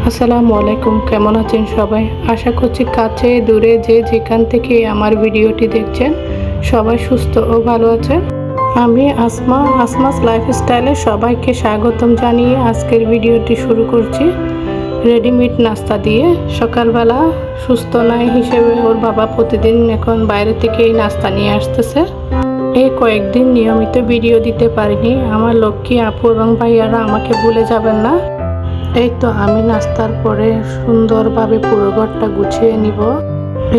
আসসালামু আলাইকুম, কেমন আছেন সবাই? আশা করছি কাছে দূরে যে যেখান থেকে আমার ভিডিওটি দেখছেন সবাই সুস্থ ও ভালো আছেন। আমি আসমাস লাইফস্টাইলে সবাইকে স্বাগতম জানিয়ে আজকের ভিডিওটি শুরু করছি রেডিমেড নাস্তা দিয়ে। সকালবেলা সুস্থ নয় হিসেবে ওর বাবা প্রতিদিন এখন বাইরে থেকে এই নাস্তা নিয়ে আসতেছে। এই কয়েকদিন নিয়মিত ভিডিও দিতে পারিনি। আমার লক্ষ্মী আপু এবং ভাইয়ারা আমাকে ভুলে যাবেন না। এই তো আমি নাস্তার পরে সুন্দরভাবে পুরো ঘরটা গুছিয়ে নিব।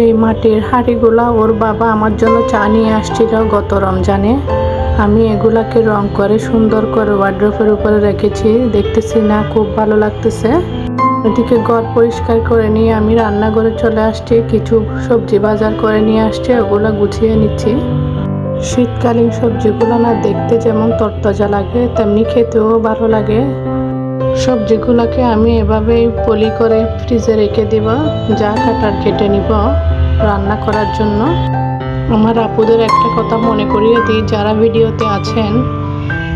এই মাটির হাঁড়িগুলা ওর বাবা আমার জন্য চা নিয়ে আসছিল গত রমজানে। আমি এগুলাকে রং করে সুন্দর করে ওয়ার্ড্রোবের উপরে রেখেছি, দেখতেছি না খুব ভালো লাগতেছে। ওদিকে ঘর পরিষ্কার করে নিয়ে আমি রান্নাঘরে চলে আসছি, কিছু সবজি বাজার করে নিয়ে আসছি, ওগুলো গুছিয়ে নিচ্ছি। শীতকালীন সবজিগুলো না দেখতে যেমন তরতাজা লাগে তেমনি খেতেও ভালো লাগে। সবজিগুলোকে আমি এভাবেই পলি করে ফ্রিজে রেখে দিব, যা কাটার কেটে নিব রান্না করার জন্য। আমার আপুদের একটা কথা মনে করিয়ে দিই, যারা ভিডিওতে আছেন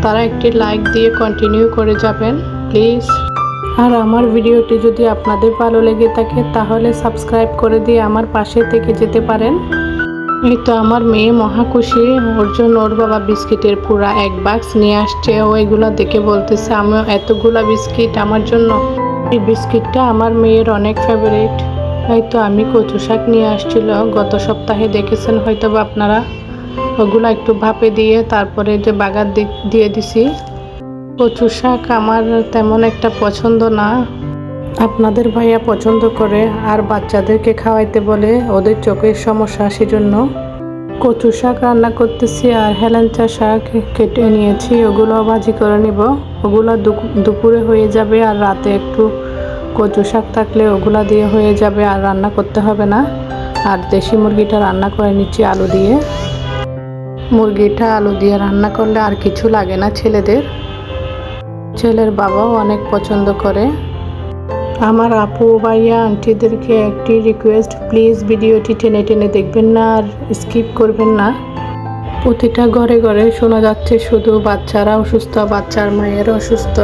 তারা একটি লাইক দিয়ে কন্টিনিউ করে যাবেন প্লিজ। আর আমার ভিডিওটি যদি আপনাদের ভালো লেগে থাকে তাহলে সাবস্ক্রাইব করে দিয়ে আমার পাশে থেকে যেতে পারেন। এই তো আমার মেয়ে মহা খুশি, ওর জন্য ওর বাবা বিস্কিটের পুরা এক বাক্স নিয়ে আসছে। ও এগুলা দেখে বলতেছে আমিও এতগুলা বিস্কিট আমার জন্য। এই বিস্কিটটা আমার মেয়ের অনেক ফেভারিট। এই তো আমি কচু শাক নিয়ে আসছিল গত সপ্তাহে, দেখেছেন হয়তো বা আপনারা। ওগুলা একটু ভাপে দিয়ে তারপরে যে বাগার দিয়ে দিছি। কচু শাক আমার তেমন একটা পছন্দ না, আপনাদের ভাইয়া পছন্দ করে আর বাচ্চাদেরকে খাওয়াইতে বলে, ওদের চোখের সমস্যা সেজন্য। কচু শাক রান্না করতেছি আর হেলেঞ্চা শাক কেটে নিয়েছি, ওগুলো ভাজি করে নিব। ওগুলো দুপুরে হয়ে যাবে আর রাতে একটু কচু শাক থাকলে ওগুলা দিয়ে হয়ে যাবে, আর রান্না করতে হবে না। আর দেশি মুরগিটা রান্না করে নিচ্ছি আলু দিয়ে। মুরগিটা আলু দিয়ে রান্না করলে আর কিছু লাগে না ছেলেদের। ছেলের বাবাও অনেক পছন্দ করে। আমার আপু ভাইয়া আন্টিদেরকে একটি রিকোয়েস্ট, প্লিজ ভিডিওটি টেনে টেনে দেখবেন না আর স্কিপ করবেন না। প্রতিটা ঘরে ঘরে শোনা যাচ্ছে শুধু বাচ্চারা অসুস্থ, বাচ্চার মায়ের অসুস্থ।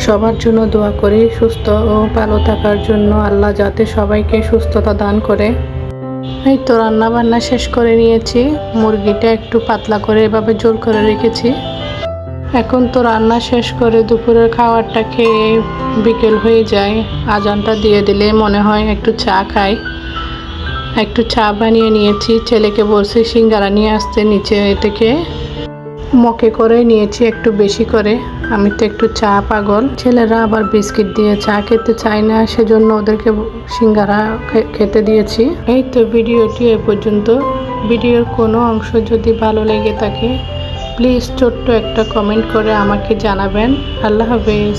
সবার জন্য দোয়া করি সুস্থ ও ভালো থাকার জন্য, আল্লাহ যাতে সবাইকে সুস্থতা দান করে। এই তো রান্না বান্না শেষ করে নিয়েছি, মুরগিটা একটু পাতলা করে এভাবে জোল করে রেখেছি। এখন তো রান্না শেষ করে দুপুরের খাবারটা খেয়ে বিকেল হয়ে যায়, আজানটা দিয়ে দিলে মনে হয় একটু চা খাই। একটু চা বানিয়ে নিয়েছি, ছেলেকে বলছি সিঙ্গারা নিয়ে আসতে, নিচে থেকে মকে করে নিয়েছি একটু বেশি করে। আমি তো একটু চা পাগল, ছেলেরা আবার বিস্কিট দিয়ে চা খেতে চায় না, সেজন্য ওদেরকে সিঙ্গারা খেতে দিয়েছি। এই তো ভিডিওটি এ পর্যন্ত। ভিডিওর কোনো অংশ যদি ভালো লেগে থাকে প্লিজ ছোট্ট একটা কমেন্ট করে আমাকে জানাবেন। আল্লাহ হাফেজ।